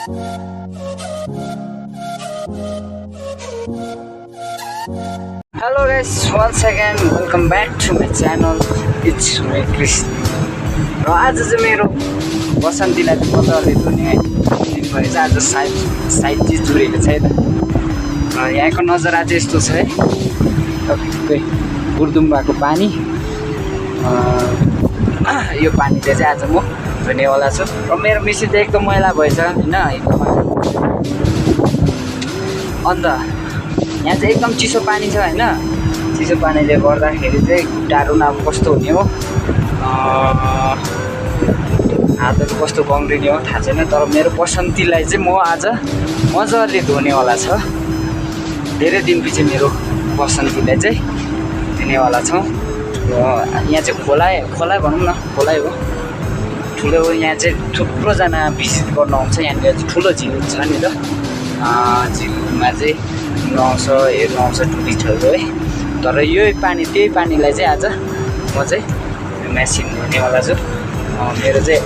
Hello guys, once again welcome back to my channel. It's me Krishna. र आज चाहिँ मेरो बसन्तीलाई मजाले धुने है। दिनभरि चाहिँ आज साइड चाहिँ जुरेको छैन। र यहाँको नजारा चाहिँ यस्तो छ है। टक्कै गुर्दुम्बाको पानी। यो पानीले चाहिँ आज म धुनेवाला छु। र मेरो मिसिन चाहिँ एकदम मैला भएछ हैन। अन्त यहाँ चाहिँ एकदम चिसो पानी छ हैन। चिसो पानीले गर्दाखेरि चाहिँ खुट्टाहरू अब कस्तो हुने हो, हातहरू कस्तो बङ्ग्रिने हो थाहा छैन। तर मेरो बसन्तीलाई चाहिँ म आज मजाले धुनेवाला छ। धेरै दिनपछि मेरो बसन्तीलाई चाहिँ धुनेवाला छौँ। र यहाँ चाहिँ खोला भनौँ न, खोलै हो, ठुलो हो। यहाँ चाहिँ थुप्रोजना भिजिट गर्न आउँछ। यहाँनिर चाहिँ ठुलो झिल छ नि त। झिलमा चाहिँ नुहाउँछ, हेर्नु आउँछ टुरिस्टहरू है। तर यही पानी, त्यही पानीलाई चाहिँ आज म चाहिँ मेसिन धुनेवाला छु। मेरो चाहिँ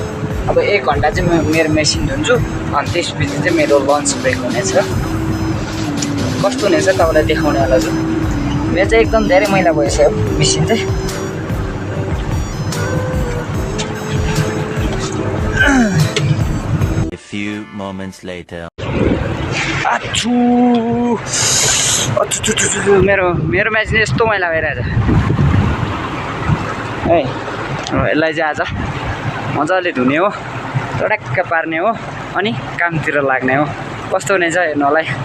अब 1 घन्टा चाहिँ म मेरो मेसिन धुन्छु। अनि त्यसपछि चाहिँ मेरो लन्च ब्रेक हुनेछ। कस्तो हुनेछ तपाईँलाई देखाउनेवाला छु। मेरो चाहिँ एकदम धेरै मैला भइसक्यो मेसिन चाहिँ। A few moments later. मेरो मेसिन यस्तो मैला भइरहेछ है। यसलाई चाहिँ आज मजाले धुने हो, टडक्क पार्ने हो, अनि कामतिर लाग्ने हो। कस्तो हुनेछ हेर्नु होला है।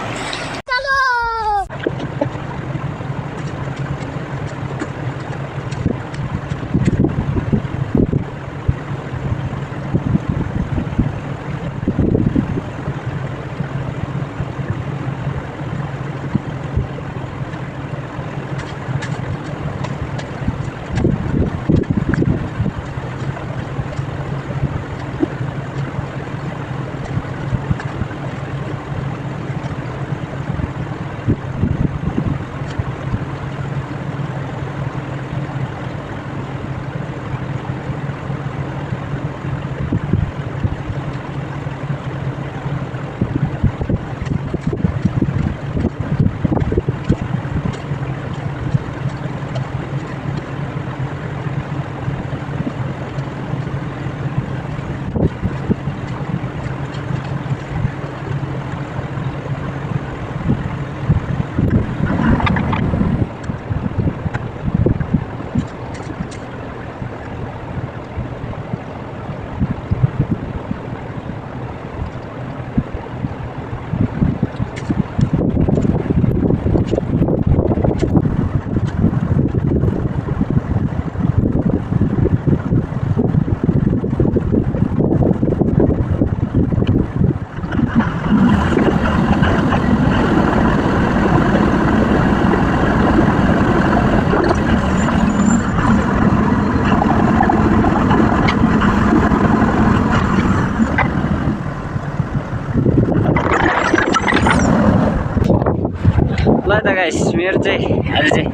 ल त गाइस, मेरो चाहिँ अहिले चाहिँ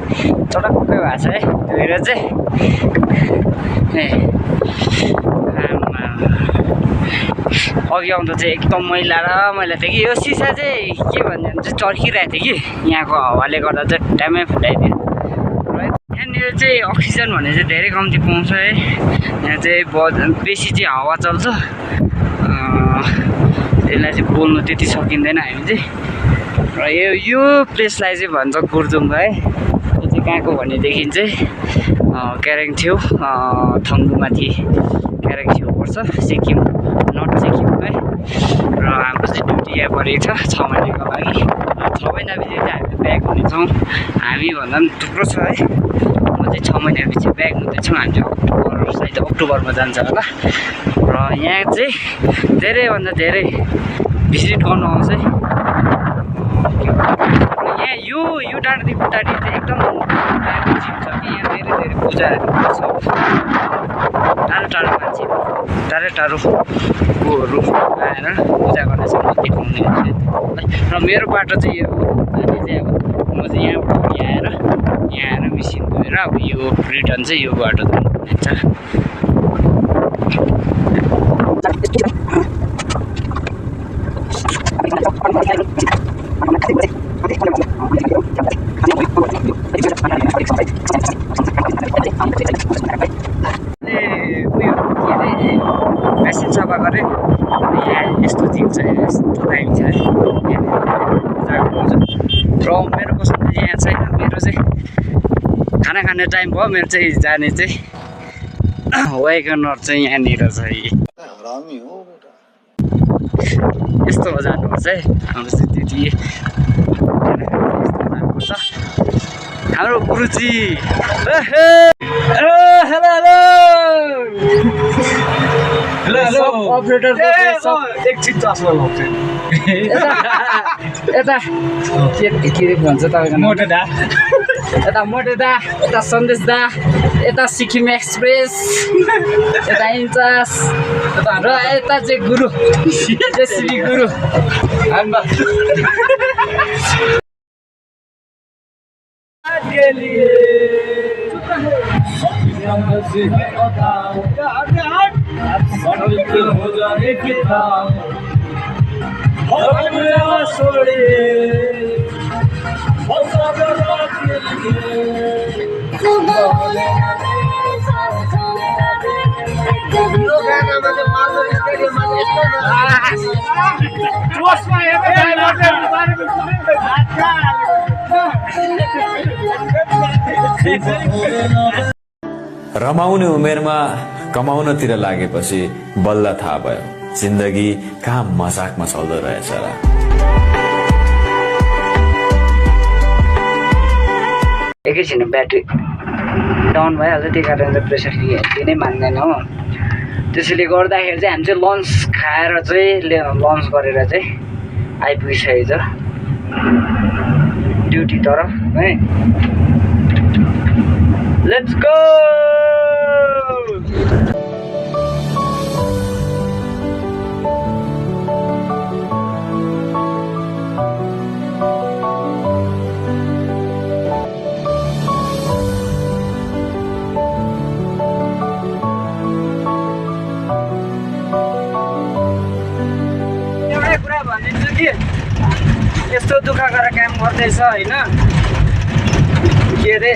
चटक्कै भएको छ है। धोएर चाहिँ अघि आउँदा चाहिँ एकदम मैला र मैला थियो कि। यो सिसा चाहिँ के भन्ने चाहिँ चर्किरहेको थियो कि यहाँको हावाले गर्दा चाहिँ टाइमै फुटाइदियो। र यहाँनिर चाहिँ अक्सिजन भन्ने चाहिँ धेरै कम्ती पाउँछ है। यहाँ चाहिँ बेसी चाहिँ हावा चल्छ। यसलाई चाहिँ बोल्नु त्यति सकिँदैन हामी चाहिँ। र यो प्लेसलाई चाहिँ भन्छ गुर्दुम्बा है। यो चाहिँ कहाँको भनेदेखि चाहिँ क्यारेङ छेउ, थङ्गुमाथि क्यारेङ छेउ पर्छ, सिक्किम, नर्थ सिक्किम है। र हाम्रो चाहिँ ड्युटी यहाँ परेको छ 6 महिनाको लागि। 6 महिनापछि चाहिँ हामी ब्याक हुनेछौँ। हामी भन्दा पनि थुप्रो छ है। म चाहिँ 6 महिनापछि ब्याक हुँदैछौँ। हामी चाहिँ सायद अक्टोबरमा जान्छ होला। र यहाँ चाहिँ धेरैभन्दा धेरै भिजिट गर्नु आउँछ है। यहाँ यो डाँडादेखि उतारि चाहिँ एकदम दामी झिल छ कि यहाँ धेरै पूजाहरू गर्छ। टाढो मान्छेहरू, टाढोकोहरू आएर पूजा गर्नेछ देखाउने है। र मेरो बाटो चाहिँ यो हो। अनि चाहिँ अब म चाहिँ यहाँ आएर मिसिन धोएर अब यो रिटर्न चाहिँ यो बाटो धुनुहुन्छ। मेसिन सफा गरेँ यहाँ यस्तो दिन्छ यस्तो दामी छ र मेरो पसन्द चाहिँ यहाँ छैन मेरो चाहिँ खाना खाने टाइम भयो मेरो चाहिँ जाने चाहिँ वेगनर चाहिँ यहाँनिर छ यस्तो हो जानुपर्छ है हाम्रो चाहिँ त्यति जानुपर्छ हाम्रो गुरुजी हेलो अपरेटर एकछिन चस्मा लाउँछ यता के भन्छ तपाईँको मोटे दा यता मोटे दा यता सन्देश दा यता सिक्किम एक्सप्रेस यता इन्चास र यता चाहिँ गुरु जेसिबी गुरु रमाउने उमेरमा कमाउनतिर लागेपछि बल्ल थाहा भयो जिन्दगी कहाँ मजाकमा चल्दो रहेछ र एकैछिन ब्याट्री डाउन भइहाल्छ त्यही कारणले प्रेसर लिनै मान्दैन हो त्यसैले गर्दाखेरि चाहिँ हामी चाहिँ लन्च खाएर चाहिँ लन्च गरेर चाहिँ आइपुगिसकेको छ ड्युटी तरफ है लेट्स गो यस्तो दुःख गरेर काम गर्दैछ होइन के अरे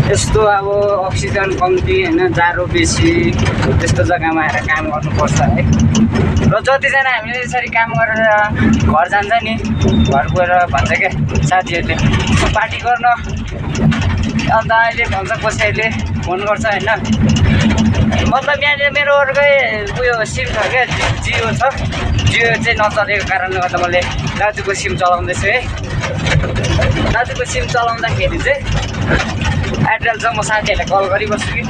यस्तो अब अक्सिजन कम्ती होइन जाडो बेसी त्यस्तो जग्गामा आएर काम गर्नुपर्छ है र जतिजना हामीले यसरी काम गरेर घर जान्छ नि घर गएर भन्छ क्या साथीहरूले पार्टी गर्न अन्त अहिले भन्छ कसैले फोन गर्छ होइन मतलब यहाँनिर मेरो अर्कै उयो सिम छ क्या जियो छ जियो चाहिँ नचलेको कारणले गर्दा मैले दाजुको सिम चलाउँदैछु है दाजुको सिम चलाउँदाखेरि चाहिँ एयरटेल चाहिँ म साथीहरूलाई कल गरिबस्छु कि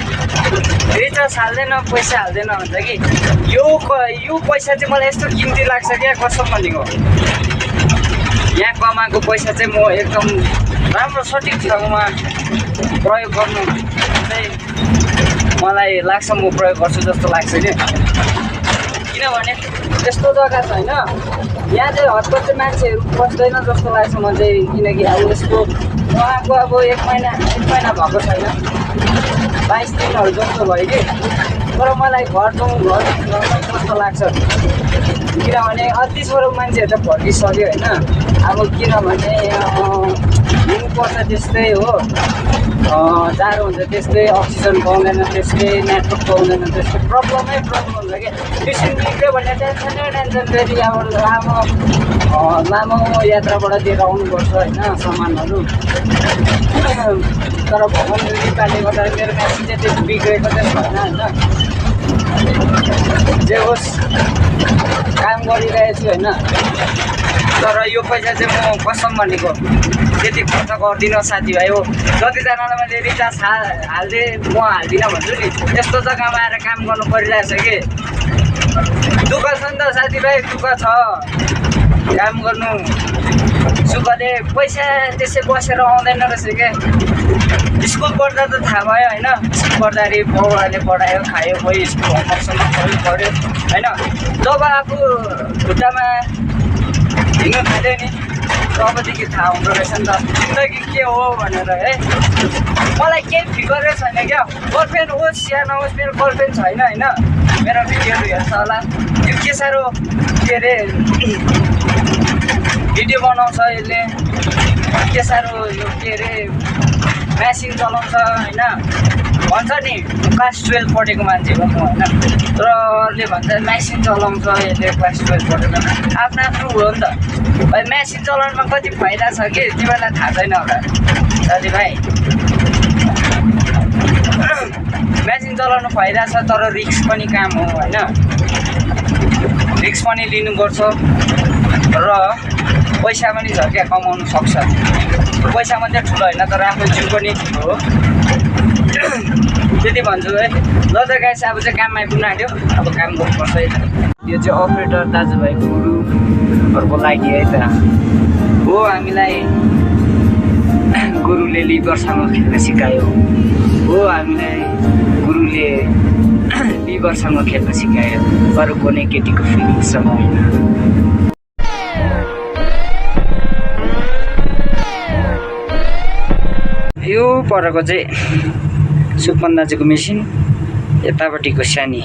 रिचार्ज हाल्दैन पैसा हाल्दैन भन्छ कि यो पैसा चाहिँ मलाई यस्तो किम्ती लाग्छ क्या कसम भनेको यहाँ कमाएको पैसा चाहिँ म एकदम राम्रो सठिक ठाउँमा प्रयोग गर्नु चाहिँ मलाई लाग्छ म प्रयोग गर्छु जस्तो लाग्छ नि किनभने यस्तो जग्गा छ होइन यहाँ चाहिँ हतपत चाहिँ मान्छेहरू बस्दैन जस्तो लाग्छ म चाहिँ किनकि अब यसको उहाँको अब एक महिना भएको छैन 22 दिनहरू जस्तो भयो कि तर मलाई घर जस्तो लाग्छ किनभने अति स्वरूप मान्छेहरू त भड्किसक्यो होइन अब किनभने हिउँ पर्छ त्यस्तै हो जाडो हुन्छ त्यस्तै अक्सिजन पाउँदैन त्यस्तै नेटवर्क पाउँदैन त्यस्तै प्रब्लम हुन्छ कि मेसिन बिग्रियो भने टेन्सन फेरि अब लामो यात्राबाट दिएर आउनुपर्छ होइन सामानहरू तर भगवान् कृपाले गर्दा मेरो मेसिन चाहिँ त्यति बिग्रेको चाहिँ छैन होइन जे होस् काम गरिरहेको छु होइन तर यो पैसा चाहिँ म कसम भनेको त्यति खर्च गर्दिनँ साथीभाइ हो जतिजनालाई मैले रिचार्ज हाल्दिएँ म हाल्दिनँ भन्छु नि यस्तो जग्गामा आएर काम गर्नु परिरहेछ कि दुःख छ नि त साथीभाइ दुःख छ काम गर्नु सुखले पैसा त्यसै बसेर आउँदैन रहेछ क्या स्कुल पढ्दा त थाहा भयो होइन स्कुल पढ्दाखेरि बाउआले पढायो खायो भयो स्कुल होमवर्कसम्म पढ्यो होइन जब आफू खुट्टामा हिँड्नु थाल्यो नि तबदेखि थाहा हुँदो रहेछ नि त जिन्दगी के हो भनेर है मलाई केही फिकरै छैन क्या गर्लफ्रेन्ड होस् या नहोस् मेरो गर्लफ्रेन्ड छैन होइन मेरो भिडियोहरू हेर्छ होला यो के साह्रो के अरे भिडियो बनाउँछ यसले के साह्रो यो के अरे मेसिन चलाउँछ होइन भन्छ नि क्लास 12 पढेको मान्छे हो म होइन तर अरूले भन्छ मेसिन चलाउँछ यसले क्लास 12 पढेको आफ्नो आफ्नो हो नि त भाइ मेसिन चलाउनुमा कति फाइदा छ कि तिमीलाई थाहा छैन होला साथीभाइ मेसिन चलाउनु फाइदा छ तर रिस्क पनि काम हो होइन रिस्क पनि लिनुपर्छ र पैसा पनि छ क्या कमाउनु सक्छ पैसा मात्रै ठुलो होइन तर आफ्नो जिउ पनि ठुलो हो त्यति भन्छु है ल त गाइस अब चाहिँ काममा आइपुग्नु आँट्यो अब काम गर्नुपर्छ है यो चाहिँ अपरेटर दाजुभाइ गुरुहरूको लागि है त हो हामीलाई गुरुले लिभरसँग खेल्न सिकायो हो हामीलाई गुरुले लिभरसँग खेल्न सिकायो अरू कुनै केटीको फिलिङ्ससँग होइन यो परको चाहिँ सुपन दाजुको मेसिन यतापट्टिको सानी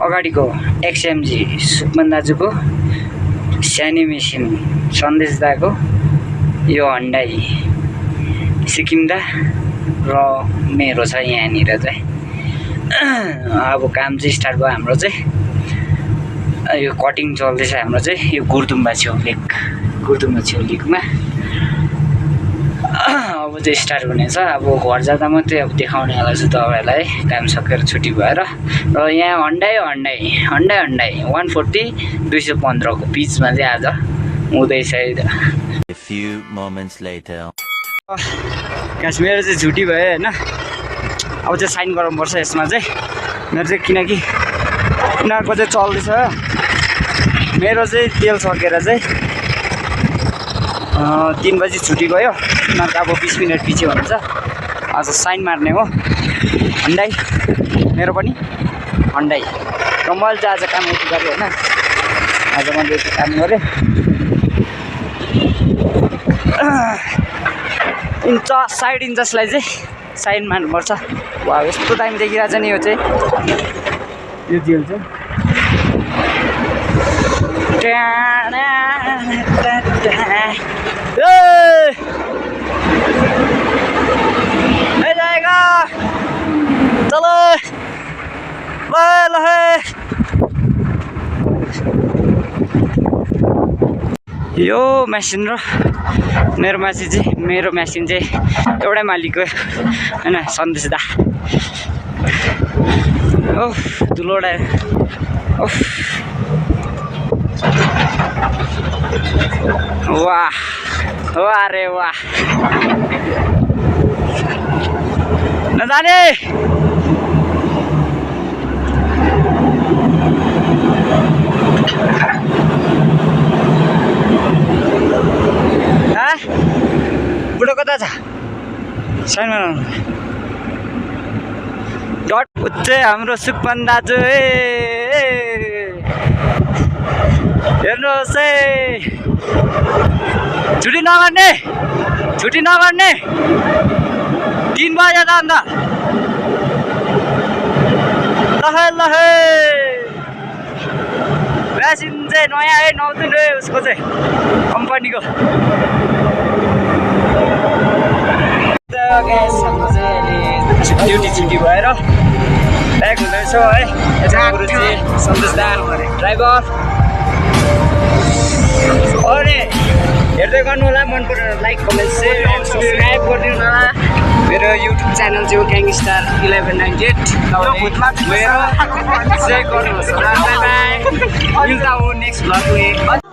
अगाडिको एक्सएमजी सुपन दाजुको सानी मेसिन सन्देश दाको यो हन्डाई सिक्किम दा र मेरो छ यहाँनिर चाहिँ अब काम चाहिँ स्टार्ट भयो हाम्रो चाहिँ यो कटिङ चल्दैछ हाम्रो चाहिँ यो गुर्दुम्बा छेउलीकमा अब चाहिँ स्टार्ट हुनेछ अब घर जाँदा मात्रै अब देखाउनेवाला छु तपाईँहरूलाई काम सकेर छुट्टी भएर र यहाँ हन्डाई 140 215 को बिचमा चाहिँ आज हुँदैछ है त A few moments later. खास मेरो चाहिँ छुट्टी भयो होइन अब चाहिँ साइन गराउनुपर्छ यसमा चाहिँ मेरो चाहिँ किनकि उनीहरूको चाहिँ चल्दैछ मेरो चाहिँ तेल सकेर चाहिँ 3 बजी छुट्टी गयो उनीहरूको अब 20 मिनट पछि हुन्छ आज साइन मार्ने हो हन्डाई मेरो पनि हन्डाई र मैले चाहिँ आज काम यति गरेँ होइन आज मैले यति काम गरेँ साइड इन्चसलाई चाहिँ साइन मार्नुपर्छ वा यस्तो टाइम देखिरहेको छ नि यो चाहिँ यो जेल चाहिँ जाएगा चलो यो मेसिन र मेरो मेसिन चाहिँ एउटै मालिकको होइन सन्देश दा ओह धुलोडा ओह वाह वाह रे वाह नजाने बुढो कता छ छैन डट उच्चै हाम्रो सुपन दाजु हेर्नुहोस् है छुट्टी नगर्ने 3 बजे त अन्त लहे मेसिन चाहिँ नयाँ है नौतुन है उसको चाहिँ कम्पनीको ड्युटी भएर ब्याक हुँदैछ है गुरु चाहिँ सन्देश दा ड्राइभर अरे हेर्दै गर्नु होला मन परेर like comment share and subscribe गरिदिनु होला मेरो युट्युब च्यानल चाहिँ हो ग्याङस्टार 1198 मेरो चाहिँ गर्नुहोस् बाई बाई मिल्दा हो नेक्स्ट भ्लग